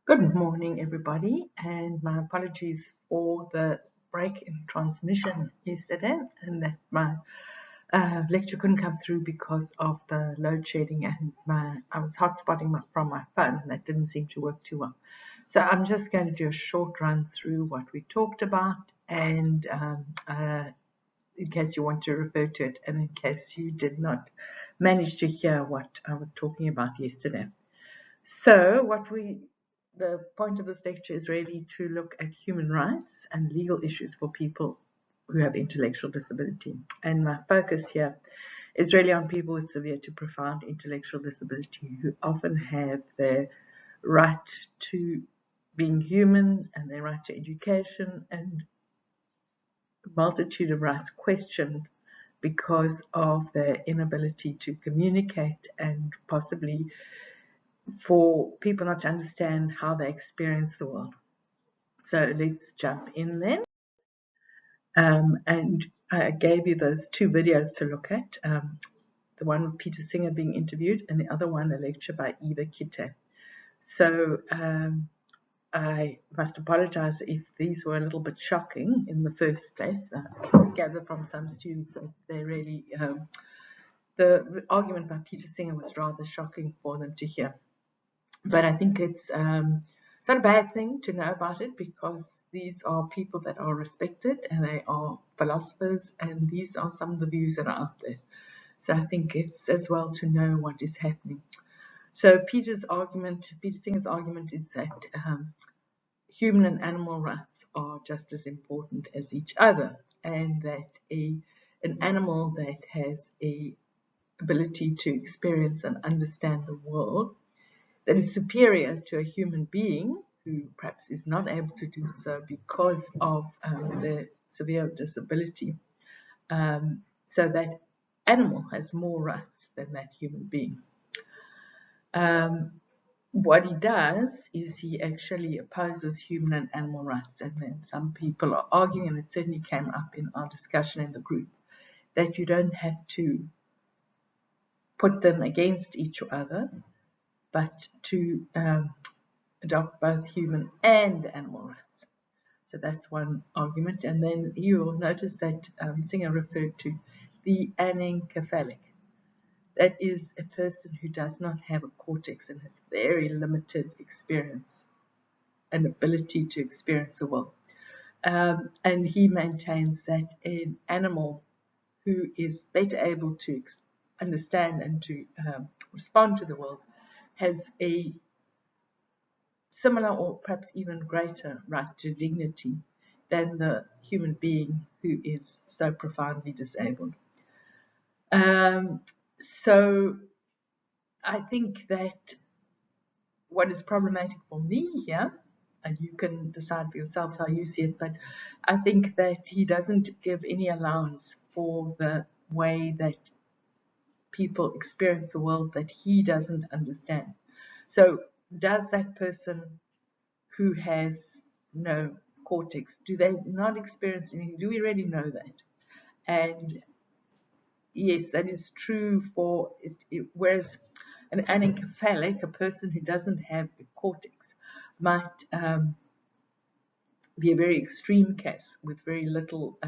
Good morning, everybody, and my apologies for the break in transmission yesterday and that my lecture couldn't come through because of the load shedding and I was hotspotting from my phone and that didn't seem to work too well. So I'm just going to do a short run through what we talked about and in case you want to refer to it and in case you did not manage to hear what I was talking about yesterday. So the point of this lecture is really to look at human rights and legal issues for people who have intellectual disability. And my focus here is really on people with severe to profound intellectual disability who often have their right to being human and their right to education and a multitude of rights questioned because of their inability to communicate and possibly for people not to understand how they experience the world. So let's jump in then. And I gave you those two videos to look at, the one with Peter Singer being interviewed and the other one, a lecture by Eva Kitte. So I must apologize if these were a little bit shocking in the first place. I gather from some students that they really, the argument by Peter Singer was rather shocking for them to hear. But I think it's not a bad thing to know about it because these are people that are respected and they are philosophers and these are some of the views that are out there. So I think it's as well to know what is happening. So Peter Singer's argument is that human and animal rights are just as important as each other and that an animal that has a ability to experience and understand the world that is superior to a human being who perhaps is not able to do so because of their severe disability. So that animal has more rights than that human being. What he does is he actually opposes human and animal rights. And then some people are arguing, and it certainly came up in our discussion in the group, that you don't have to put them against each other, but to adopt both human and animal rights. So that's one argument. And then you will notice that Singer referred to the anencephalic. That is a person who does not have a cortex and has very limited experience and ability to experience the world. And he maintains that an animal who is better able to understand and to respond to the world has a similar or perhaps even greater right to dignity than the human being who is so profoundly disabled. So I think that what is problematic for me here, and you can decide for yourselves how you see it, but I think that he doesn't give any allowance for the way that people experience the world that he doesn't understand. So does that person who has no cortex, do they not experience anything? Do we really know that? And yes, that is true for it, whereas an anencephalic, a person who doesn't have a cortex, might be a very extreme case with very little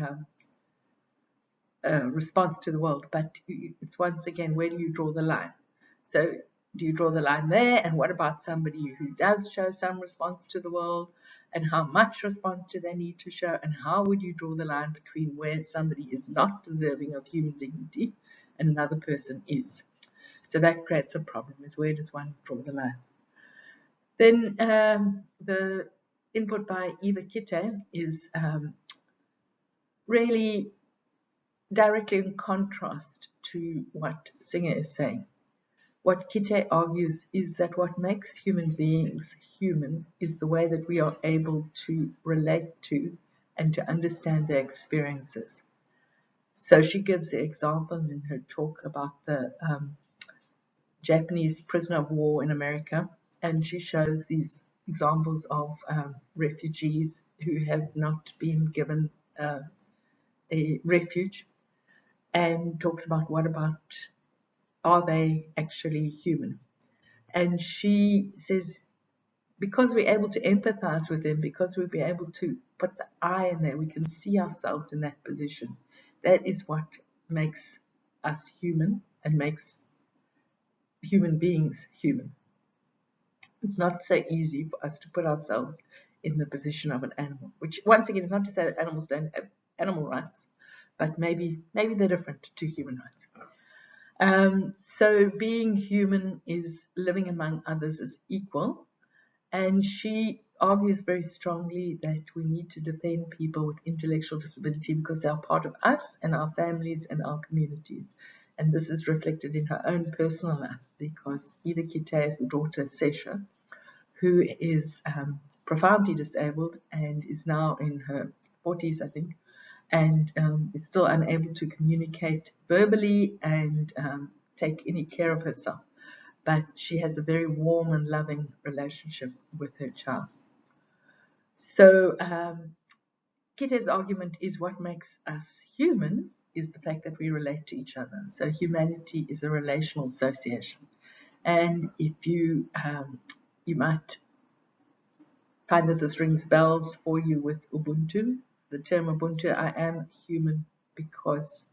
response to the world. But it's once again, where do you draw the line? So do you draw the line there? And what about somebody who does show some response to the world? And how much response do they need to show? And how would you draw the line between where somebody is not deserving of human dignity and another person is? So that creates a problem, is where does one draw the line? Then the input by Eva Kitte is really directly in contrast to what Singer is saying. What Kitte argues is that what makes human beings human is the way that we are able to relate to and to understand their experiences. So she gives the example in her talk about the Japanese prisoner of war in America, and she shows these examples of refugees who have not been given a refuge, and talks about what about, are they actually human? And she says because we're able to empathize with them, because we'll be able to put the I in there, we can see ourselves in that position. That is what makes us human and makes human beings human. It's not so easy for us to put ourselves in the position of an animal, which once again is not to say that animals don't have animal rights, but maybe they're different to human rights. So being human is living among others as equal, and she argues very strongly that we need to defend people with intellectual disability because they are part of us and our families and our communities. And this is reflected in her own personal life because Eva Kitay is the daughter of Sesha, who is profoundly disabled and is now in her 40s, I think, and is still unable to communicate verbally and take any care of herself. But she has a very warm and loving relationship with her child. So Kitay's argument is what makes us human is the fact that we relate to each other. So humanity is a relational association. And if you might find that this rings bells for you with Ubuntu, the term Ubuntu, I am human because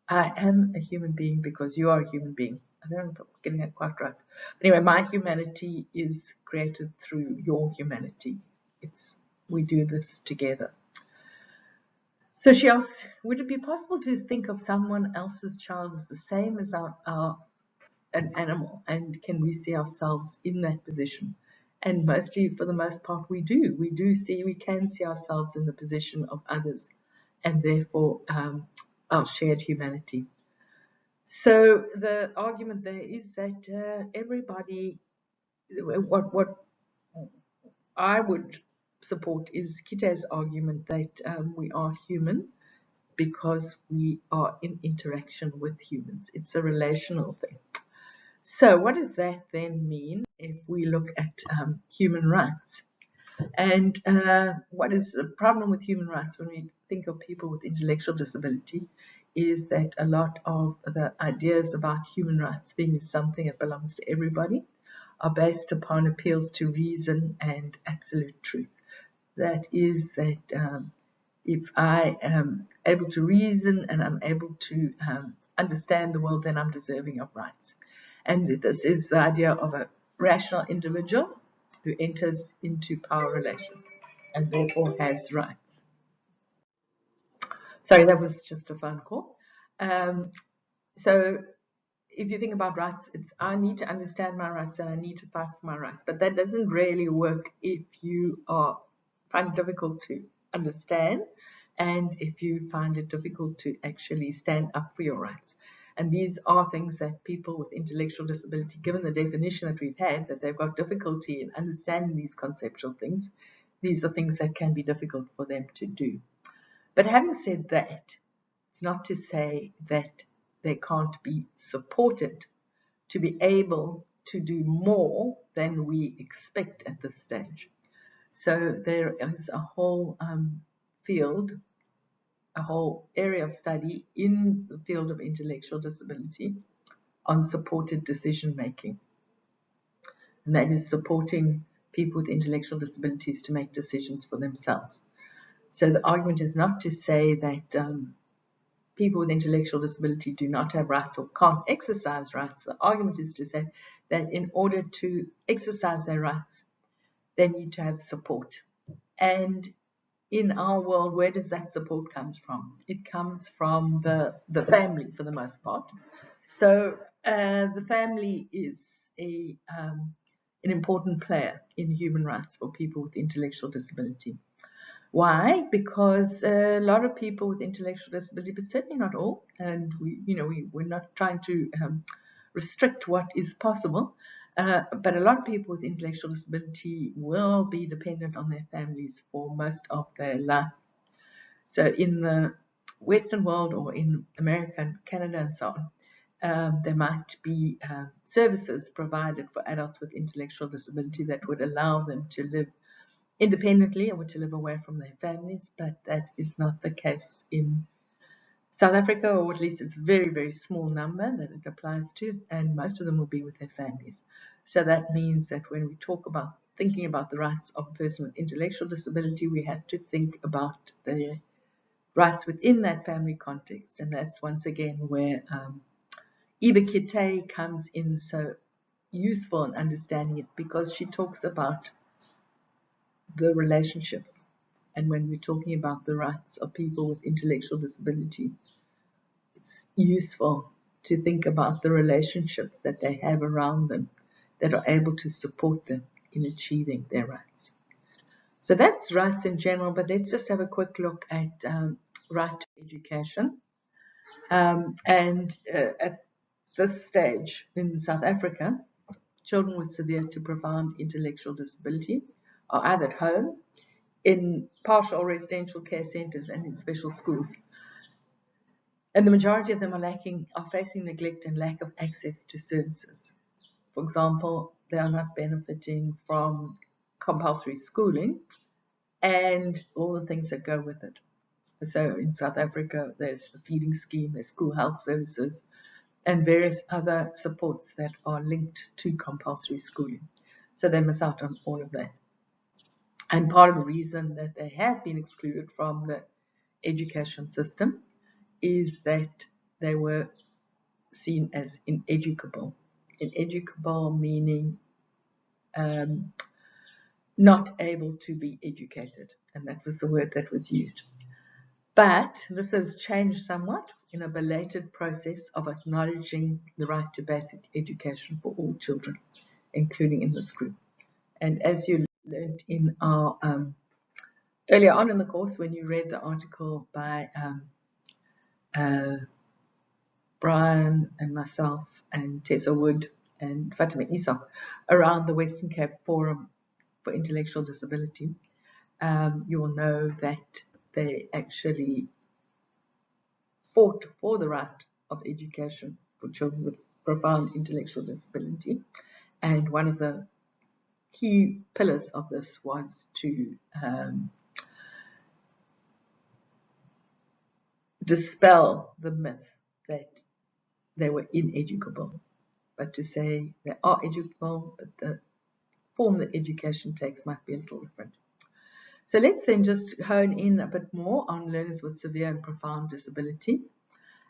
I am a human being because you are a human being. I don't know if I'm getting that quite right. But anyway, my humanity is created through your humanity. We do this together. So she asks, would it be possible to think of someone else's child as the same as an animal? And can we see ourselves in that position? And mostly, for the most part, we do. We can see ourselves in the position of others, and therefore our shared humanity. So the argument there is that everybody, what I would support is Kitay's argument that we are human because we are in interaction with humans. It's a relational thing. So what does that then mean if we look at human rights? And what is the problem with human rights when we think of people with intellectual disability is that a lot of the ideas about human rights being something that belongs to everybody are based upon appeals to reason and absolute truth. That is that if I am able to reason and I'm able to understand the world, then I'm deserving of rights. And this is the idea of a rational individual who enters into power relations and therefore has rights. Sorry, that was just a phone call. So if you think about rights, it's I need to understand my rights and I need to fight for my rights. But that doesn't really work if you find it difficult to understand and if you find it difficult to actually stand up for your rights. And these are things that people with intellectual disability, given the definition that we've had, that they've got difficulty in understanding these conceptual things, these are things that can be difficult for them to do. But having said that, it's not to say that they can't be supported to be able to do more than we expect at this stage. So there is a whole field, a whole area of study in the field of intellectual disability on supported decision making. And that is supporting people with intellectual disabilities to make decisions for themselves. So the argument is not to say that people with intellectual disability do not have rights or can't exercise rights. The argument is to say that in order to exercise their rights, they need to have support. And in our world, where does that support come from? It comes from the family for the most part. So the family is an important player in human rights for people with intellectual disability. Why? Because a lot of people with intellectual disability, but certainly not all, and we're not trying to restrict what is possible, but a lot of people with intellectual disability will be dependent on their families for most of their life. So in the Western world or in America and Canada and so on, there might be services provided for adults with intellectual disability that would allow them to live independently or to live away from their families, but that is not the case in South Africa, or at least it's a very, very small number that it applies to, and most of them will be with their families. So that means that when we talk about thinking about the rights of a person with intellectual disability, we have to think about the rights within that family context. And that's once again where Iba Kite comes in so useful in understanding it, because she talks about the relationships. And when we're talking about the rights of people with intellectual disability, it's useful to think about the relationships that they have around them that are able to support them in achieving their rights. So that's rights in general, but let's just have a quick look at right to education. At this stage in South Africa, children with severe to profound intellectual disability are either at home, in partial residential care centres, and in special schools. And the majority of them are facing neglect and lack of access to services. For example, they are not benefiting from compulsory schooling and all the things that go with it. So in South Africa, there's the feeding scheme, there's school health services, and various other supports that are linked to compulsory schooling. So they miss out on all of that. And part of the reason that they have been excluded from the education system is that they were seen as ineducable. Ineducable meaning not able to be educated, and that was the word that was used. But this has changed somewhat in a belated process of acknowledging the right to basic education for all children, including in this group. And as you learned in our earlier on in the course, when you read the article by Brian and myself and Tessa Wood and Fatima Isa around the Western Cape Forum for Intellectual Disability, you will know that they actually fought for the right of education for children with profound intellectual disability. And one of the key pillars of this was to dispel the myth that they were ineducable, but to say they are educable, but the form that education takes might be a little different. So let's then just hone in a bit more on learners with severe and profound disability.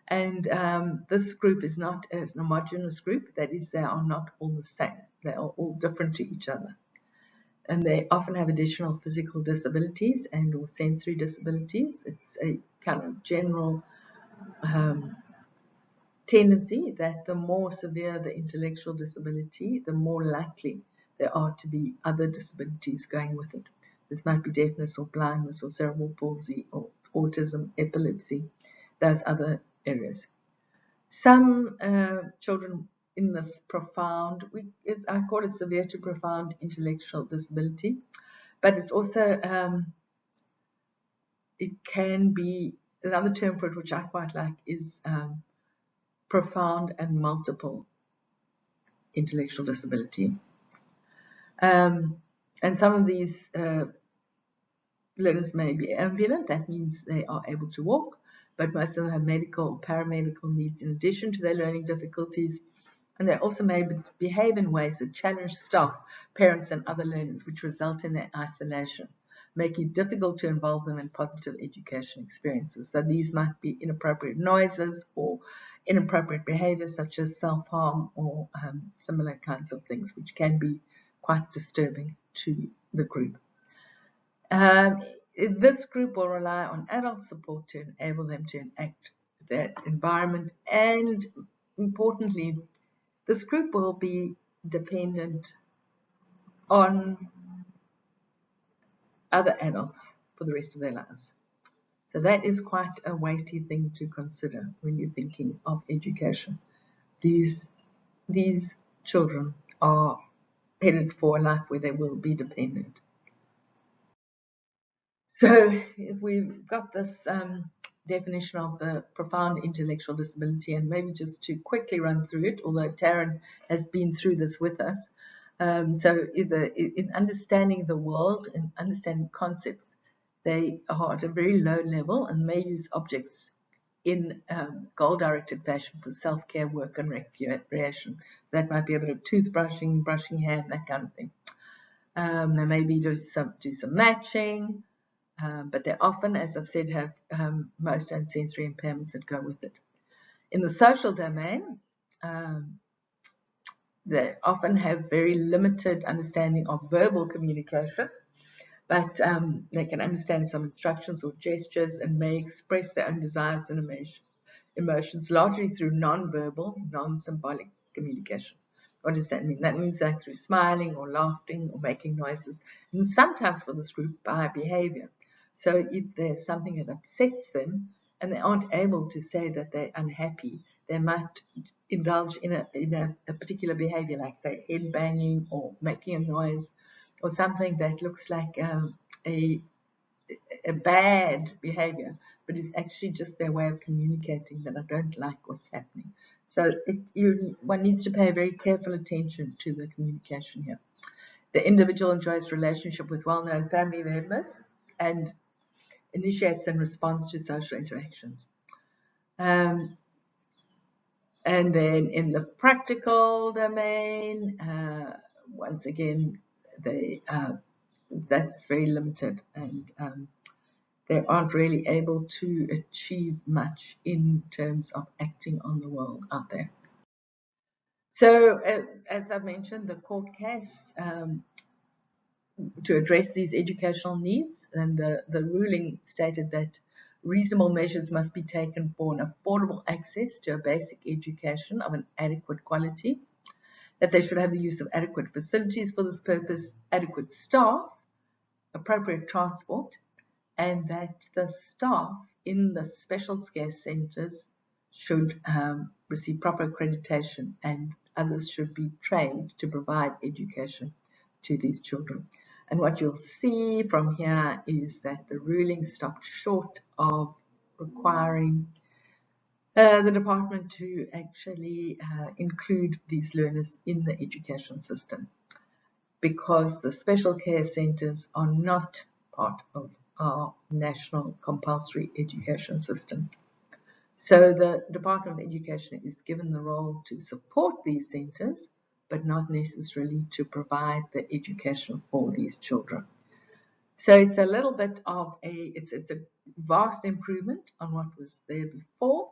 And this group is not a homogeneous group. That is, they are not all the same. They are all different to each other. And they often have additional physical disabilities and or sensory disabilities. It's a kind of general tendency that the more severe the intellectual disability, the more likely there are to be other disabilities going with it. This might be deafness or blindness or cerebral palsy or autism, epilepsy, those other areas. Some children in this profound, I call it severe to profound intellectual disability, but it's also, it can be, another term for it which I quite like is profound and multiple intellectual disability. And some of these learners may be ambulant, that means they are able to walk, but most of them have medical or paramedical needs in addition to their learning difficulties. And they also may behave in ways that challenge staff, parents, and other learners, which result in their isolation, making it difficult to involve them in positive education experiences. So these might be inappropriate noises or inappropriate behaviors such as self-harm or similar kinds of things, which can be quite disturbing to the group. This group will rely on adult support to enable them to enact that environment, and importantly, this group will be dependent on other adults for the rest of their lives. So that is quite a weighty thing to consider when you're thinking of education. These children are headed for a life where they will be dependent. So if we've got this definition of the profound intellectual disability, and maybe just to quickly run through it, although Taryn has been through this with us. So in understanding the world and understanding concepts, they are at a very low level and may use objects in goal-directed fashion for self-care, work, and recreation. So that might be a bit of toothbrushing, brushing hair, that kind of thing. They maybe do some matching, but they often, as I've said, have motor and sensory impairments that go with it. In the social domain, they often have very limited understanding of verbal communication, but they can understand some instructions or gestures and may express their own desires and emotions largely through non-verbal, non-symbolic communication. What does that mean? That means like through smiling or laughing or making noises, and sometimes for this group by behavior. So if there's something that upsets them and they aren't able to say that they're unhappy, they might indulge in a particular behavior, like say head banging or making a noise or something that looks like a bad behavior, but it's actually just their way of communicating that I don't like what's happening. So one needs to pay very careful attention to the communication here. The individual enjoys relationship with well-known family members and initiates and responds to social interactions. And then in the practical domain, once again, that's very limited, and they aren't really able to achieve much in terms of acting on the world out there. So, as I've mentioned, the court case to address these educational needs, and the ruling stated that reasonable measures must be taken for an affordable access to a basic education of an adequate quality, that they should have the use of adequate facilities for this purpose, adequate staff, appropriate transport, and that the staff in the special scarce centres should receive proper accreditation, and others should be trained to provide education to these children. And what you'll see from here is that the ruling stopped short of requiring the department to actually include these learners in the education system, because the special care centres are not part of our national compulsory education system. So the Department of Education is given the role to support these centres, but not necessarily to provide the education for these children. So it's a little bit of it's a vast improvement on what was there before,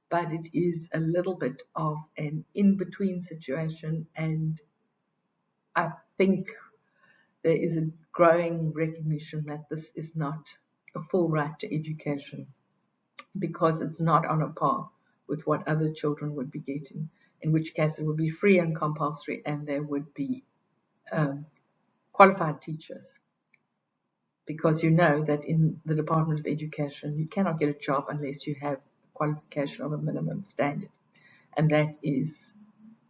but it is a little bit of an in-between situation, and I think there is a growing recognition that this is not a full right to education, because it's not on a par with what other children would be getting, in which case it would be free and compulsory, and there would be qualified teachers. Because you know that in the Department of Education, you cannot get a job unless you have qualification of a minimum standard. And that is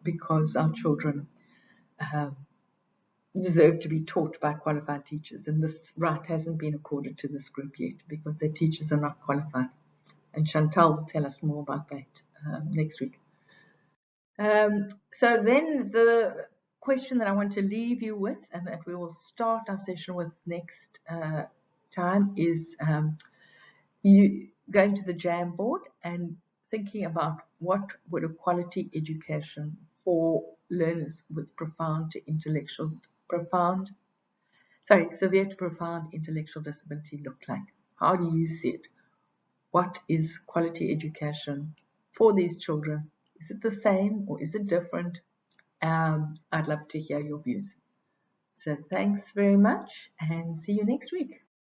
because our children deserve to be taught by qualified teachers. And this right hasn't been accorded to this group yet, because their teachers are not qualified. And Chantal will tell us more about that next week. So then the question that I want to leave you with, and that we will start our session with next time, is you going to the Jamboard and thinking about what would a quality education for learners with severe to profound intellectual disability look like. How do you see it? What is quality education for these children? Is it the same or is it different? I'd love to hear your views. So thanks very much, and see you next week.